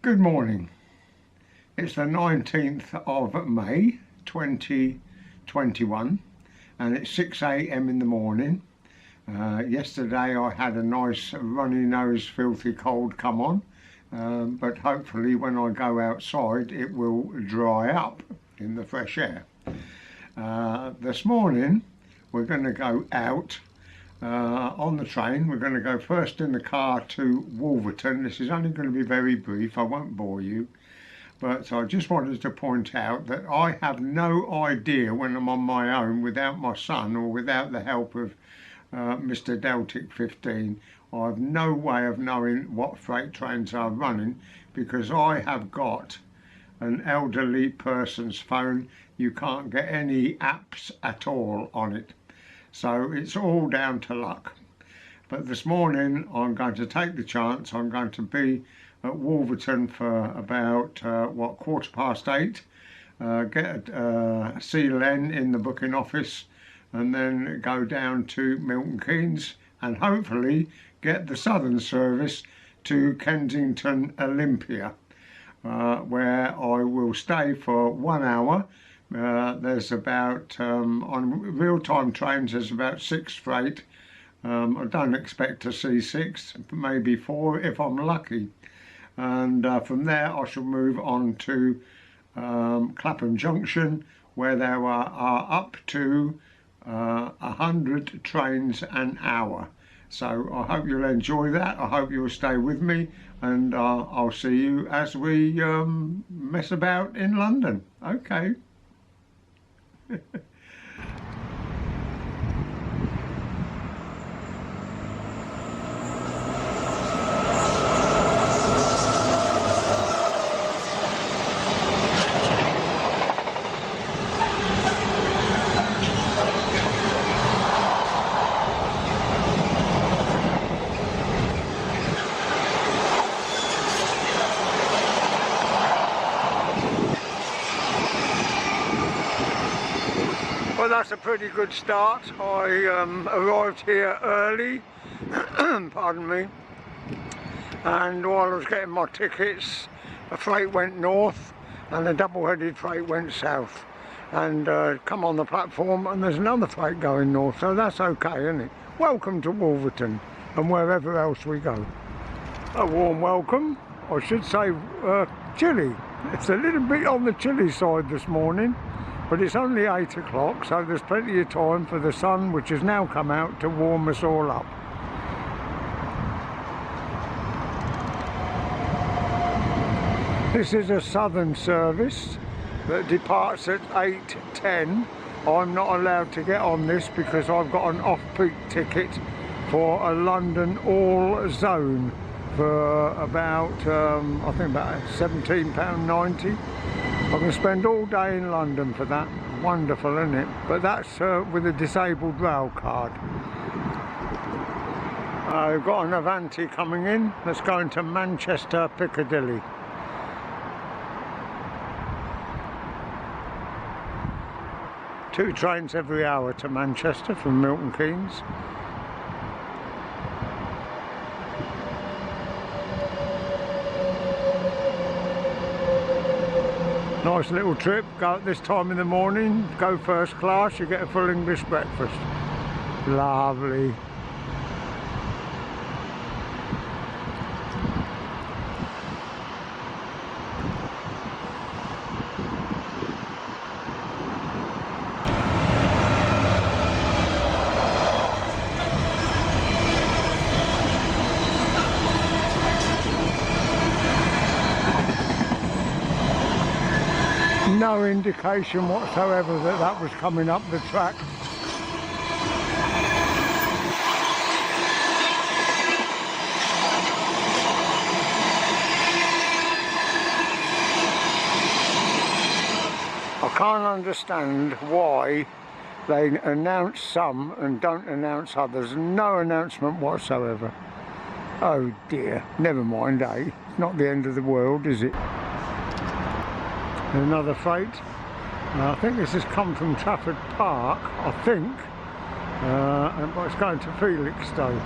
Good morning. It's the 19th of May 2021 and it's 6 a.m. in the morning. Yesterday I had a nice runny nose filthy cold come on, but hopefully when I go outside it will dry up in the fresh air. This morning we're going to go out on the train. We're going to go first in the car to Wolverton. This is only going to be very brief, I won't bore you, but I just wanted to point out that I have no idea when I'm on my own without my son or without the help of Mr. Deltic 15. I have no way of knowing what freight trains are running because I have got an elderly person's phone. You can't get any apps at all on it. So it's all down to luck. But this morning I'm going to take the chance. I'm going to be at Wolverton for about, 8:15, get a CLN in the booking office and then go down to Milton Keynes and hopefully get the southern service to Kensington Olympia, where I will stay for 1 hour. There's about, on real-time trains, there's about 6 freight. I don't expect to see 6, maybe 4 if I'm lucky. And from there I shall move on to Clapham Junction, where there are up to 100 trains an hour. So I hope you'll enjoy that. I hope you'll stay with me, and I'll see you as we mess about in London. Okay. Well, that's a pretty good start. I arrived here early, pardon me, and while I was getting my tickets, a freight went north and a double-headed freight went south, and come on the platform and there's another freight going north, so that's okay, isn't it? Welcome to Wolverton and wherever else we go. A warm welcome, I should say chilly. It's a little bit on the chilly side this morning, but it's only 8 o'clock, so there's plenty of time for the sun, which has now come out, to warm us all up. This is a southern service that departs at 8:10. I'm not allowed to get on this because I've got an off-peak ticket for a London all zone for about, I think about £17.90. I can spend all day in London for that. Wonderful, isn't it? But that's with a disabled rail card. I've got an Avanti coming in that's going to Manchester Piccadilly. Two trains every hour to Manchester from Milton Keynes. Nice little trip. Go at this time in the morning, go first class, you get a full English breakfast. Lovely. No indication whatsoever that that was coming up the track. I can't understand why they announce some and don't announce others. No announcement whatsoever. Oh dear, never mind, eh? It's not the end of the world, is it? Another freight. I think this has come from Trafford Park, I think, but it's going to Felixstowe.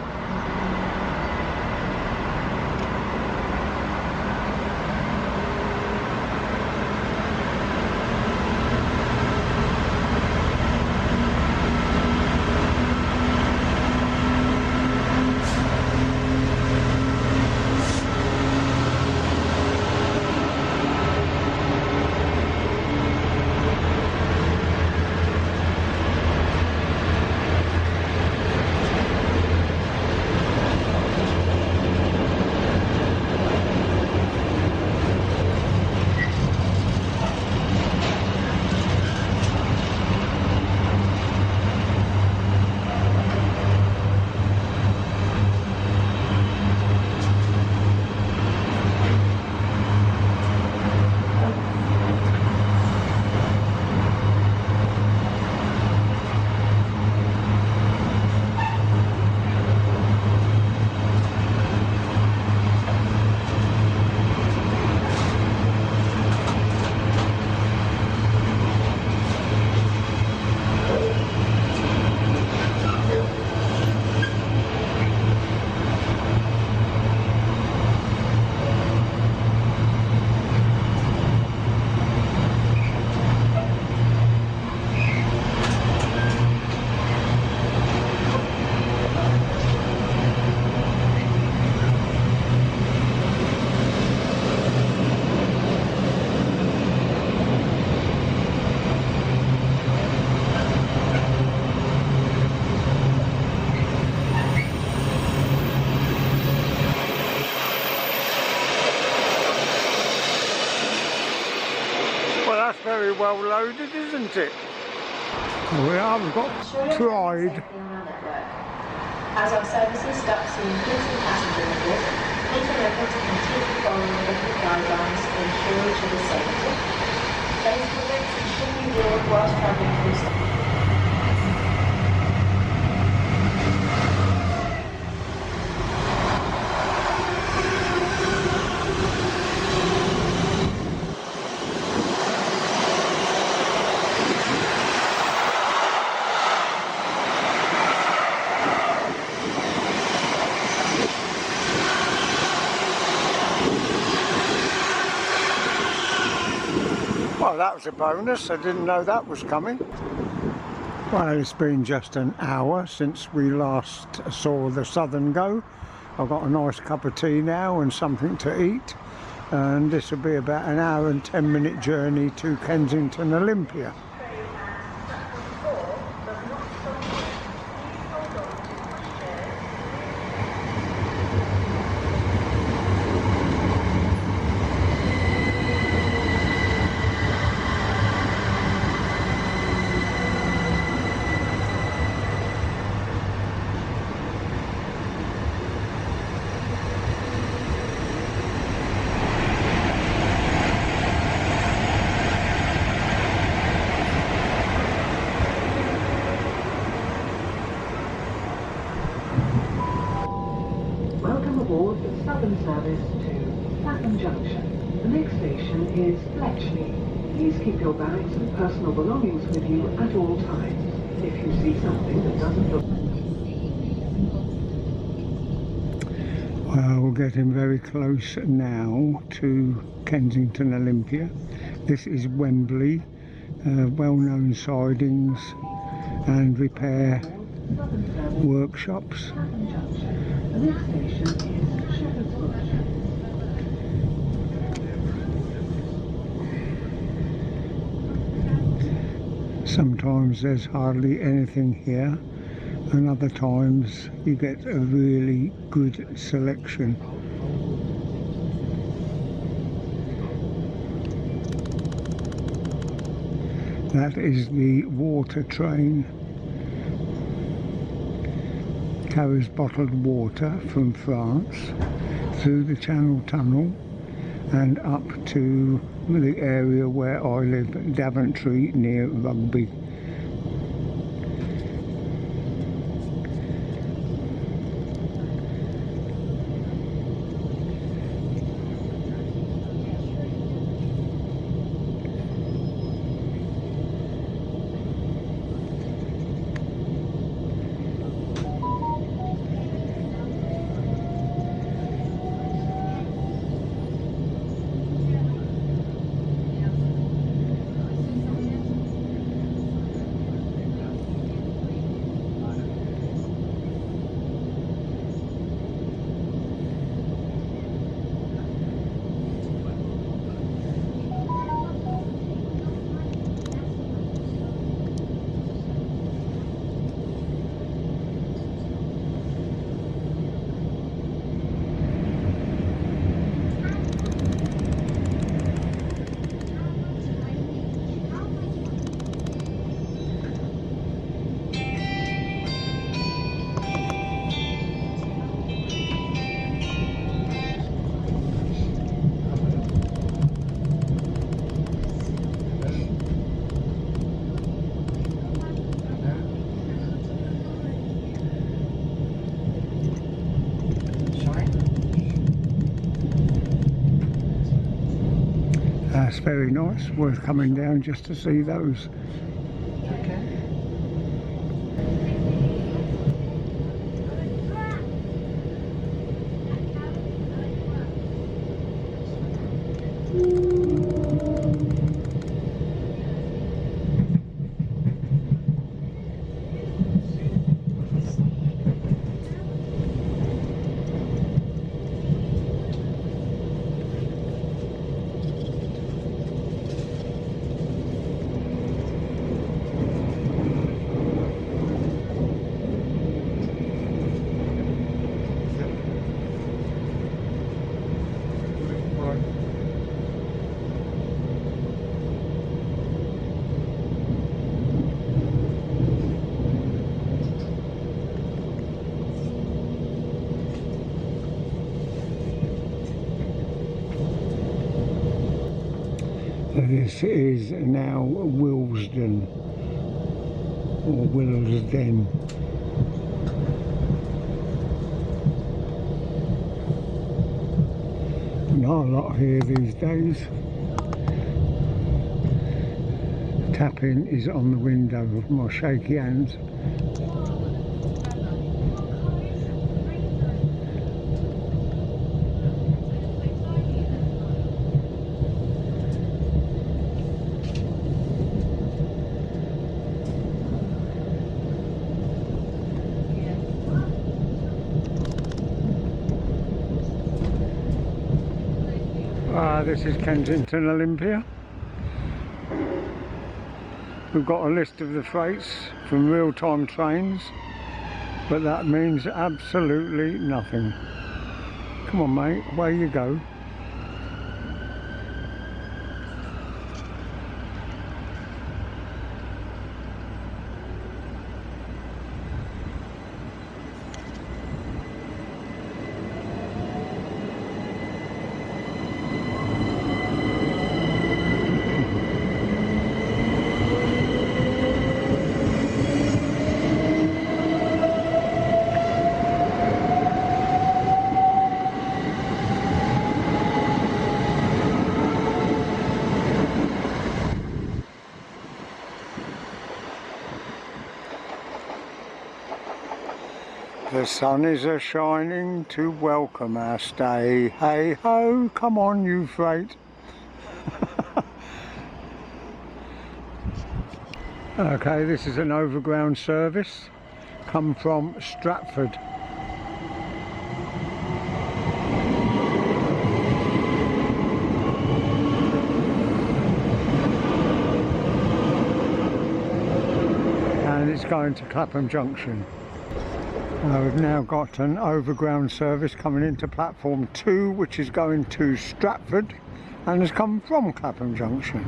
well loaded, isn't it? We haven't got Pride. As our services start seeing increasing passenger numbers, make an effort to continue following government guidelines to ensure each other's safety. Face coverings ensure you worn whilst travelling through. Well, that was a bonus. I didn't know that was coming. Well, it's been just an hour since we last saw the Southern go. I've got a nice cup of tea now and something to eat. And this will be about an hour and 10-minute journey to Kensington Olympia. Aboard the Southern service to Clapham Junction. The next station is Bletchley. Please keep your bags and personal belongings with you at all times. If you see something that doesn't look... Well, we're getting very close now to Kensington Olympia. This is Wembley, well-known sidings and repair workshops. The next station is Shepherd's Bush. Sometimes there's hardly anything here, and other times you get a really good selection. That is the water train. Carries bottled water from France through the Channel Tunnel and up to the area where I live, Daventry, near Rugby. That's very nice, worth coming down just to see those. This is now Willesden, or Willesden. Not a lot here these days. Tapping is on the window of my shaky hands. This is Kensington, Olympia. We've got a list of the freights from real-time trains, but that means absolutely nothing. Come on mate, away you go. The sun is a-shining to welcome our stay. Hey ho, come on you freight. Okay, this is an overground service, come from Stratford. And it's going to Clapham Junction. We've now got an overground service coming into platform 2, which is going to Stratford and has come from Clapham Junction.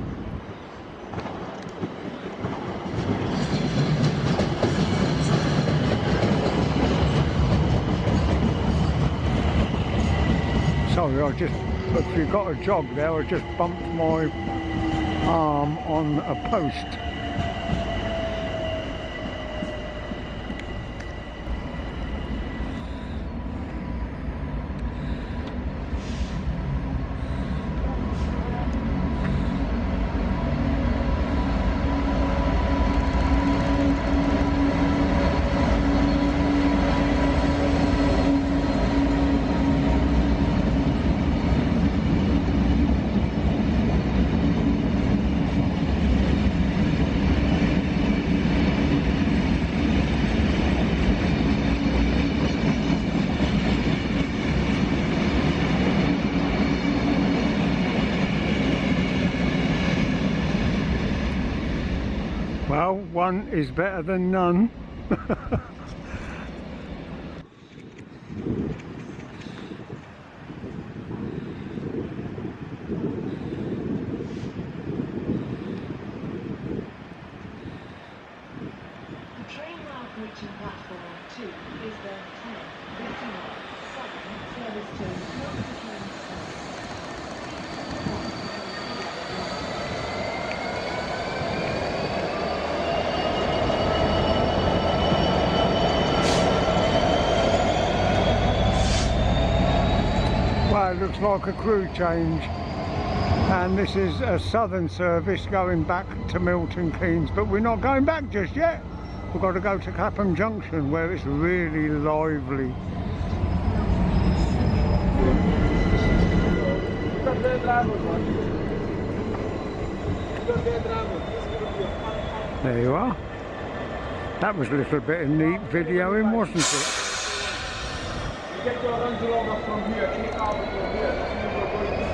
Sorry, if you got a jog there, I just bumped my arm on a post. Well, one is better than none. Train now approaching platform 2 is the 10:59 service to Wolverton. Well, it looks like a crew change, and this is a southern service going back to Milton Keynes, but we're not going back just yet. We've got to go to Clapham Junction where it's really lively. There you are. That was a little bit of neat videoing, wasn't it? Get your runs along from here, take out from here, that means you're going to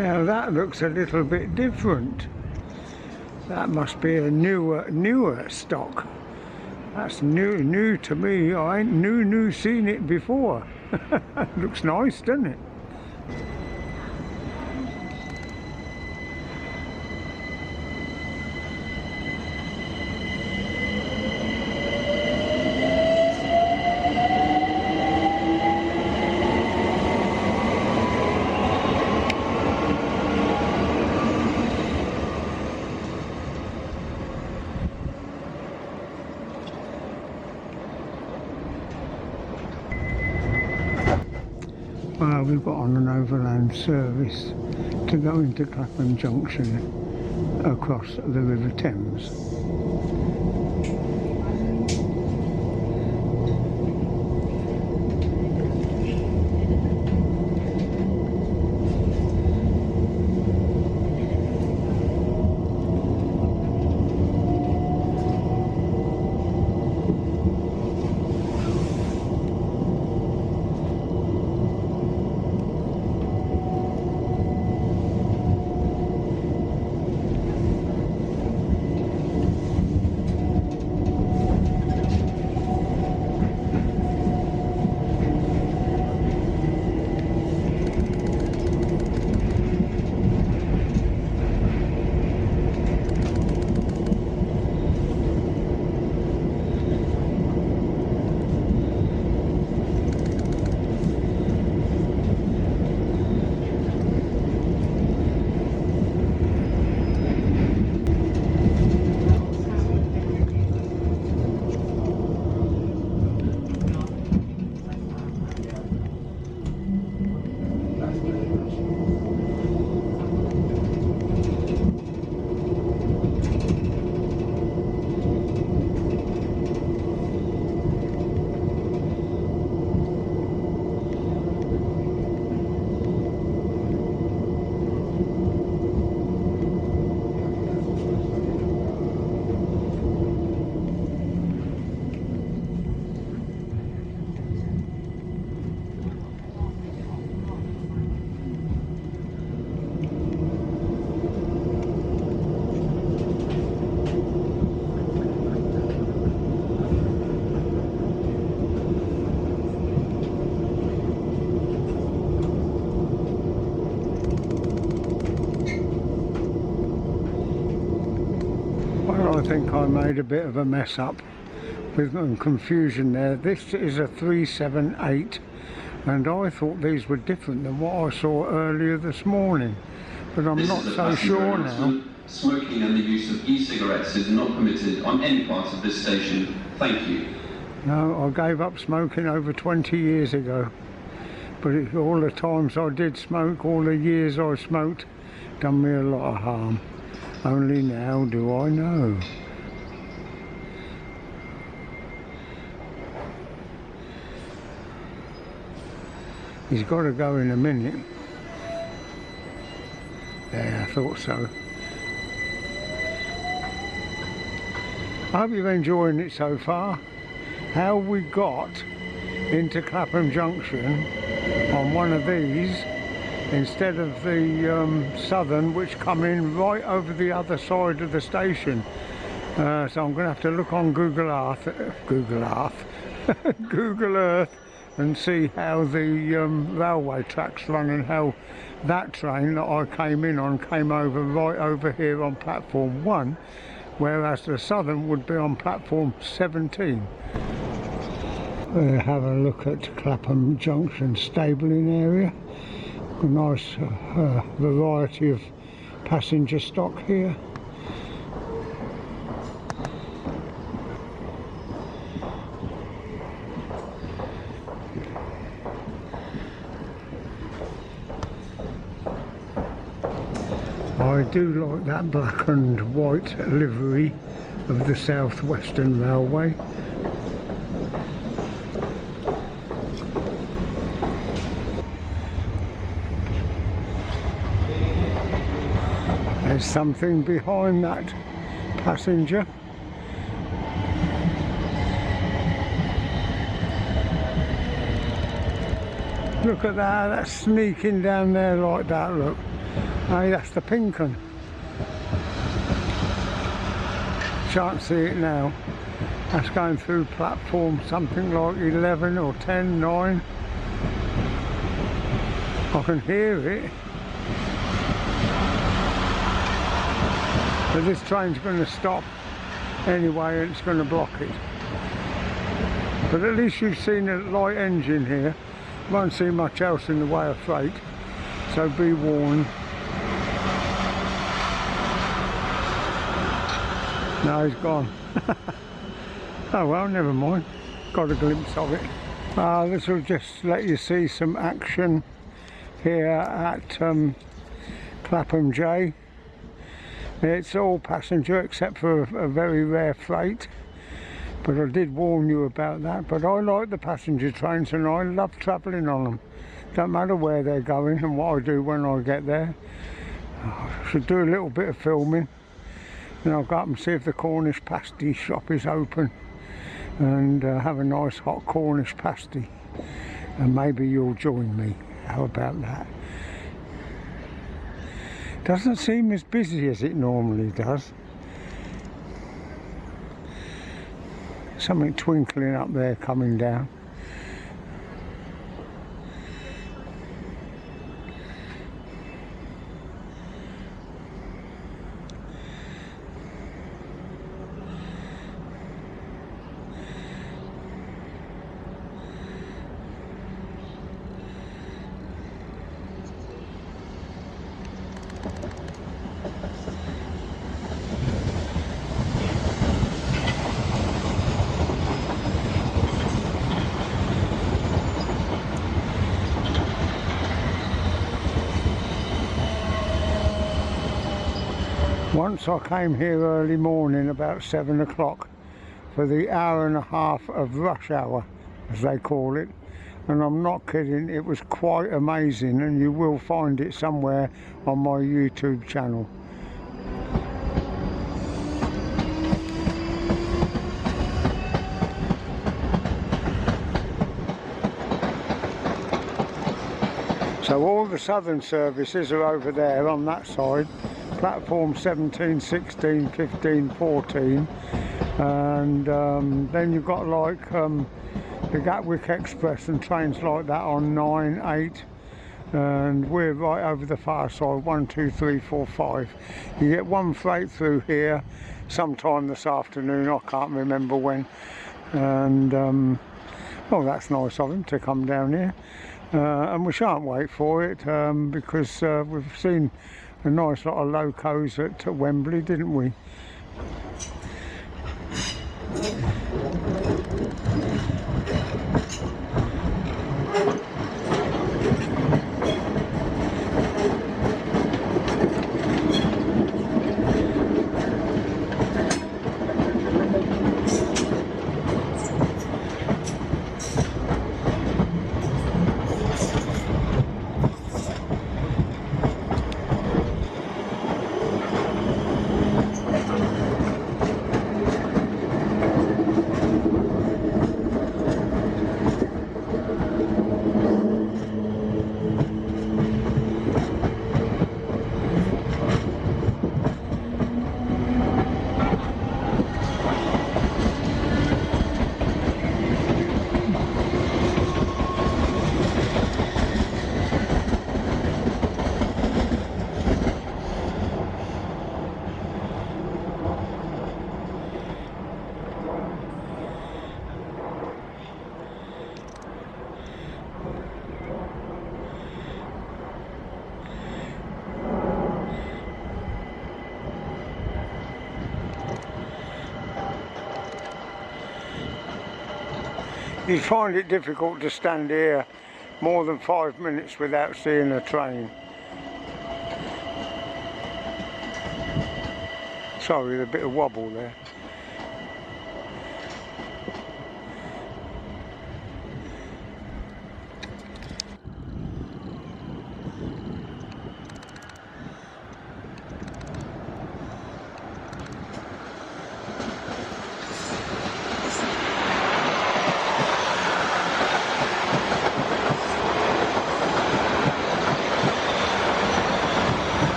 Now that looks a little bit different. That must be a newer stock. That's new to me. I ain't seen it before. Looks nice, doesn't it? Well, we've got on an overland service to go into Clapham Junction across the River Thames. I think I made a bit of a mess up with confusion there. This is a 378 and I thought these were different than what I saw earlier this morning, but I'm not so sure now. Smoking and the use of e-cigarettes is not permitted on any part of this station. Thank you. No, I gave up smoking over 20 years ago, but all the times I did smoke, all the years I smoked, done me a lot of harm. Only now do I know. He's got to go in a minute. Yeah, I thought so. I hope you're enjoying it so far. How we got into Clapham Junction on one of these instead of the southern, which come in right over the other side of the station. So I'm going to have to look on Google Earth, Google Earth, and see how the railway tracks run and how that train that I came in on came over right over here on platform 1, whereas the southern would be on platform 17. We'll have a look at Clapham Junction stabling area. A nice variety of passenger stock here. I do like that black and white livery of the South Western Railway. There's something behind that passenger. Look at that, that's sneaking down there like that, look. Hey, that's the pink one. Can't see it now. That's going through platform something like 11 or 10, 9. I can hear it. But this train's going to stop anyway and it's going to block it. But at least you've seen a light engine here. You won't see much else in the way of freight, so be warned. No, he's gone. Oh well, never mind. Got a glimpse of it. This will just let you see some action here at Clapham J. It's all passenger except for a very rare freight, but I did warn you about that. But I like the passenger trains and I love travelling on them. Don't matter where they're going and what I do when I get there. I should do a little bit of filming, and I'll go up and see if the Cornish pasty shop is open and have a nice hot Cornish pasty, and maybe you'll join me. How about that? Doesn't seem as busy as it normally does. Something twinkling up there coming down. Once I came here early morning about 7 o'clock for the hour and a half of rush hour, as they call it, and I'm not kidding, it was quite amazing, and you will find it somewhere on my YouTube channel. So all the southern services are over there on that side. Platform 17, 16, 15, 14, and then you've got like the Gatwick Express and trains like that on 9, 8, and we're right over the far side, 1, 2, 3, 4, 5. You get one freight through here sometime this afternoon, I can't remember when, and oh, that's nice of him to come down here, and we shan't wait for it because we've seen a nice lot of locos at Wembley, didn't we? You find it difficult to stand here more than 5 minutes without seeing a train. Sorry, there's a bit of wobble there.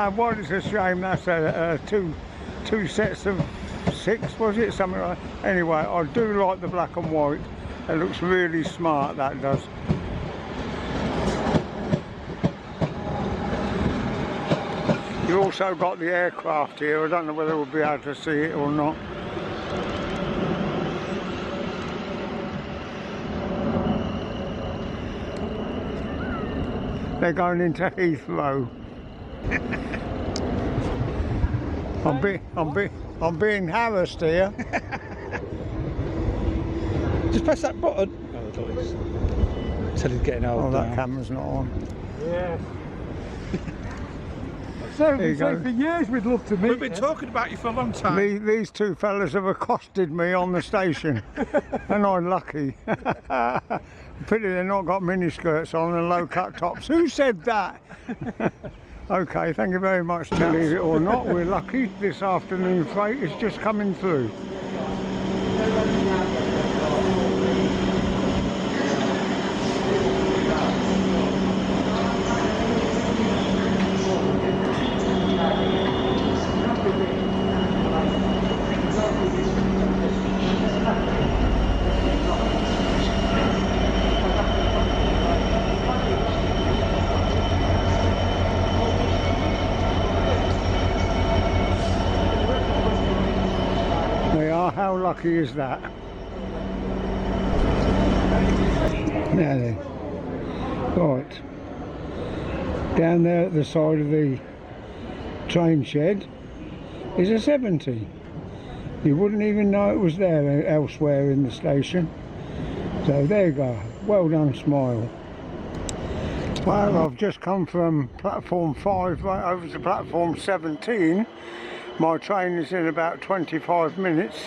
What is a shame. That's two sets of 6, was it? Something like that. Anyway, I do like the black and white. It looks really smart, that does. You also got the aircraft here. I don't know whether we'll be able to see it or not. They're going into Heathrow. I'm being harassed here. Just press that button. Oh, until he's getting old. Oh, that now. camera's not on. Yeah. So we said for years we'd love to meet. We've been talking about you for a long time. These two fellas have accosted me on the station, and I'm lucky. Pity they've not got miniskirts on and low-cut tops. Who said that? Okay, thank you very much. Believe it or not, we're lucky. This afternoon freight is just coming through. How lucky is that? Now then, right, down there at the side of the train shed is a 70. You wouldn't even know it was there elsewhere in the station. So there you go, well done, Smile. Well, I've just come from platform 5 right over to platform 17. My train is in about 25 minutes,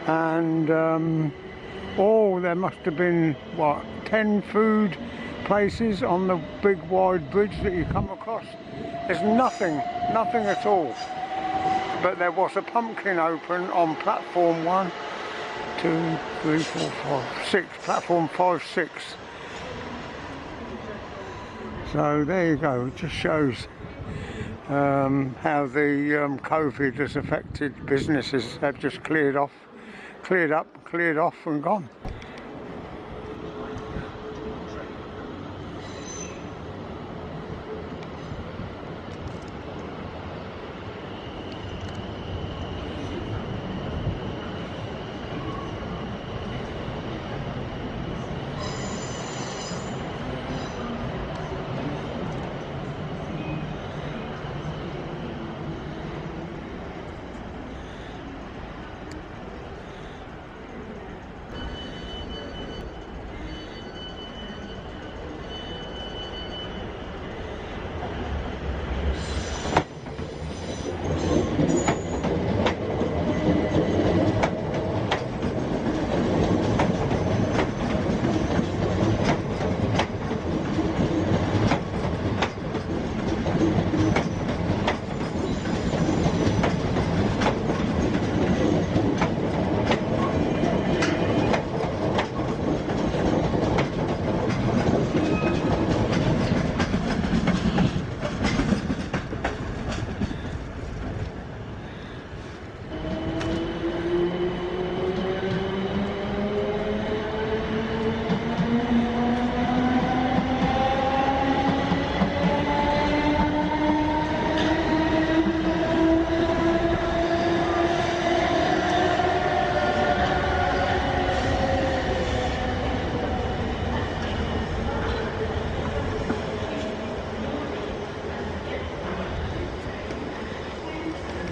and there must have been, what, 10 food places on the big wide bridge that you come across. There's nothing at all. But there was a pumpkin open on platform 1, 2, 3, 4, 5, 6, platform 5, 6. So there you go, it just shows how the COVID has affected businesses. They've just cleared off and gone.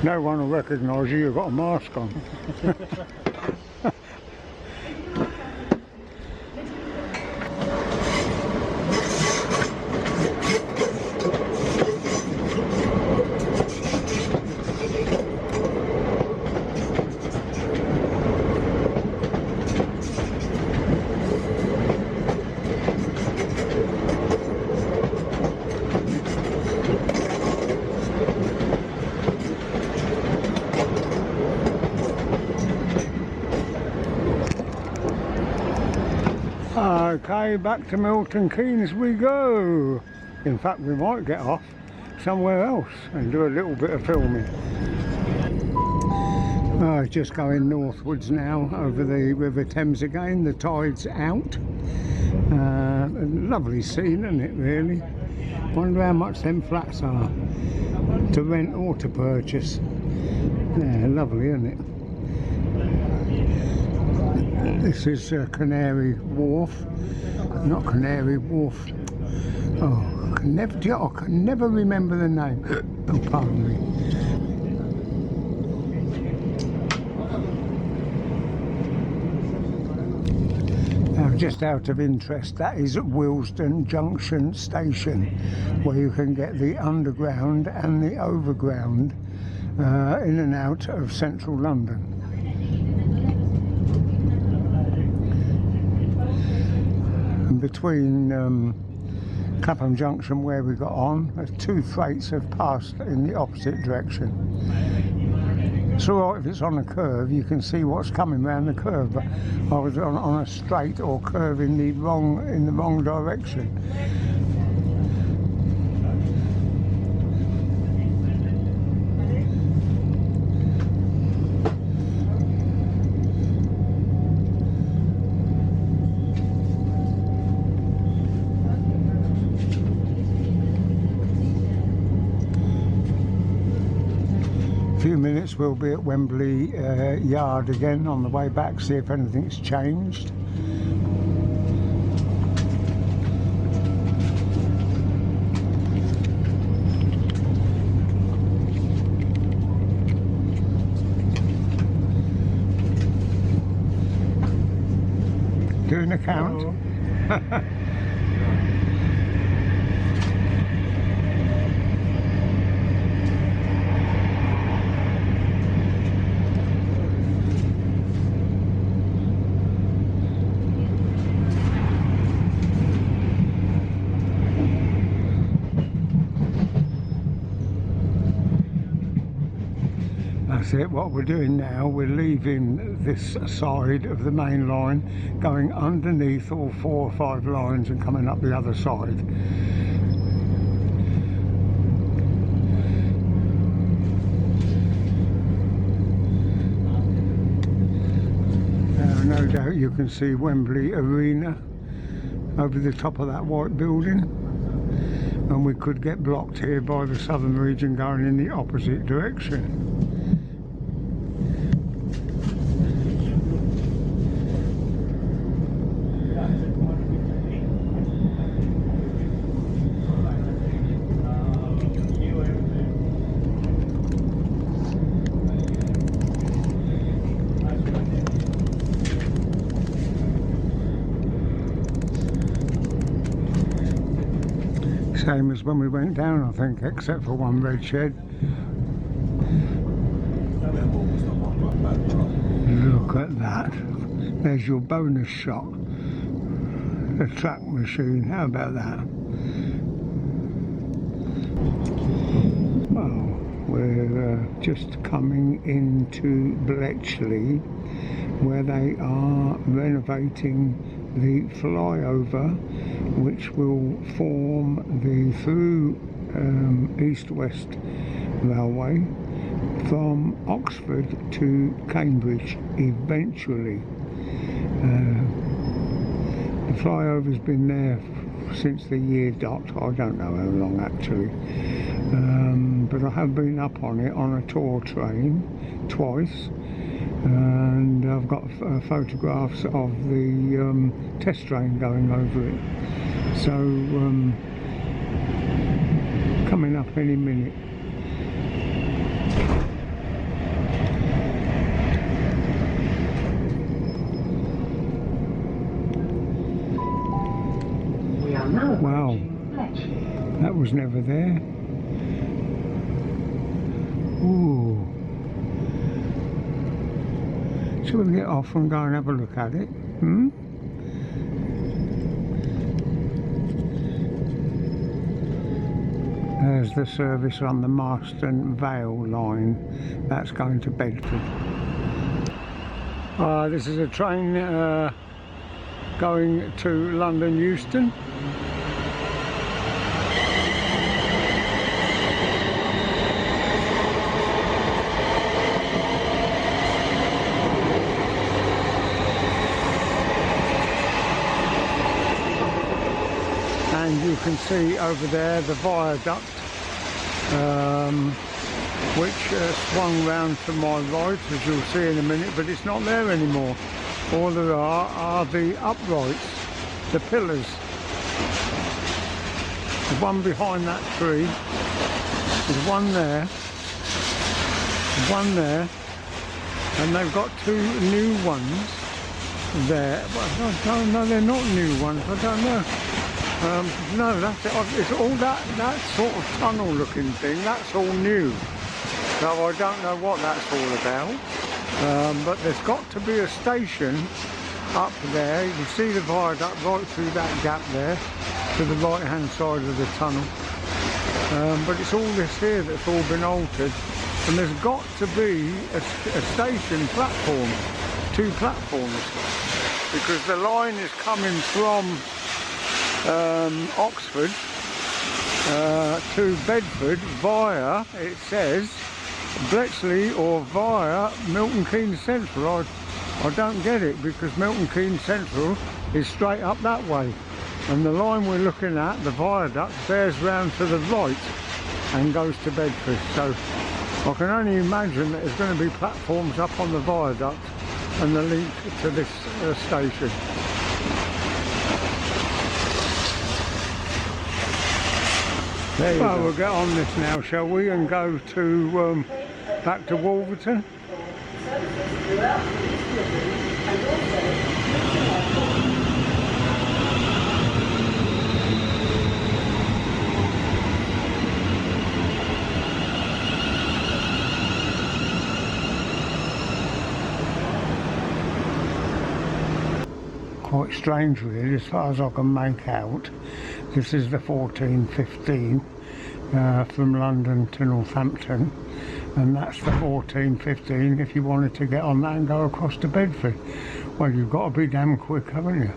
No one will recognise you, you've got a mask on. Okay, back to Milton Keynes we go. In fact, we might get off somewhere else and do a little bit of filming. Just going northwards now over the River Thames again. The tide's out. Lovely scene, isn't it, really? Wonder how much them flats are to rent or to purchase. Yeah, lovely, isn't it? This is Canary Wharf. Not Canary Wharf. Oh, I can never remember the name. Oh, pardon me. Now, just out of interest, that is Wolverton Junction Station, where you can get the underground and the overground in and out of central London. And between Clapham Junction, where we got on, two freights have passed in the opposite direction. It's alright if it's on a curve, you can see what's coming round the curve, but I was on a straight or curve in the wrong direction. Few minutes we'll be at Wembley Yard again on the way back, see if anything's changed. Doing a count. That's it, what we're doing now, we're leaving this side of the main line, going underneath all 4 or 5 lines and coming up the other side. No doubt you can see Wembley Arena over the top of that white building, and we could get blocked here by the southern region going in the opposite direction. Same as when we went down, I think, except for one red shed. Look at that. There's your bonus shot. The track machine. How about that? Well, we're just coming into Bletchley, where they are renovating the flyover, which will form the through east-west railway from Oxford to Cambridge eventually. The flyover's been there since the year dot, I don't know how long actually, but I have been up on it on a tour train twice, and I've got photographs of the test train going over it, so coming up any minute. Wow, that was never there. Ooh. Shall we get off and go and have a look at it? There's the service on the Marston Vale line. That's going to Bedford. This is a train going to London Euston. and you can see over there the viaduct, which swung round to my right, as you'll see in a minute, but it's not there anymore. All there are the uprights, the pillars. There's one behind that tree, there's one there, and they've got two new ones there. Well, no, they're not new ones, I don't know. No, that's it. It's all that sort of tunnel looking thing, that's all new. So I don't know what that's all about. But there's got to be a station up there. You can see the viaduct right through that gap there to the right hand side of the tunnel. But it's all this here that's all been altered. And there's got to be a station platform, 2 platforms, because the line is coming from Oxford to Bedford via, it says, Bletchley or via Milton Keynes Central. I don't get it, because Milton Keynes Central is straight up that way, and the line we're looking at, the viaduct, bears round to the right and goes to Bedford. So I can only imagine that there's going to be platforms up on the viaduct and the link to this station. Well, we'll get on this now, shall we, and go to back to Wolverton. Quite strange really, as far as I can make out. This is the 1415 from London to Northampton, and that's the 1415 if you wanted to get on that and go across to Bedford. Well, you've got to be damn quick, haven't you?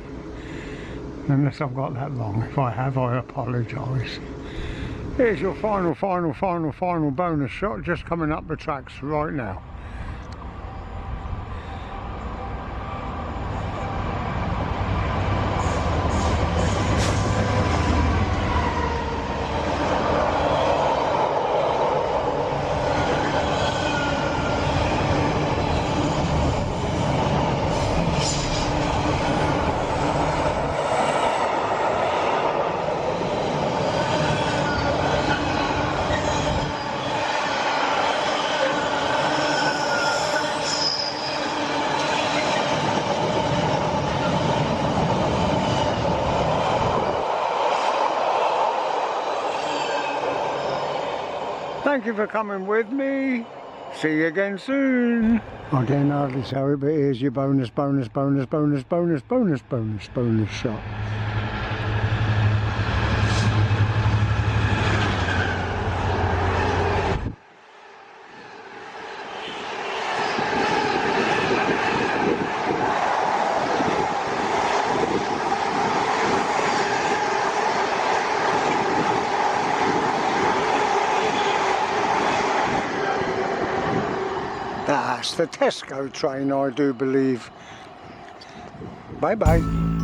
Unless I've got that long. If I have, I apologise. Here's your final bonus shot, just coming up the tracks right now. Thank you for coming with me. See you again soon. I dare hardly show it, but here's your bonus shot. That's the Tesco train, I do believe. Bye bye.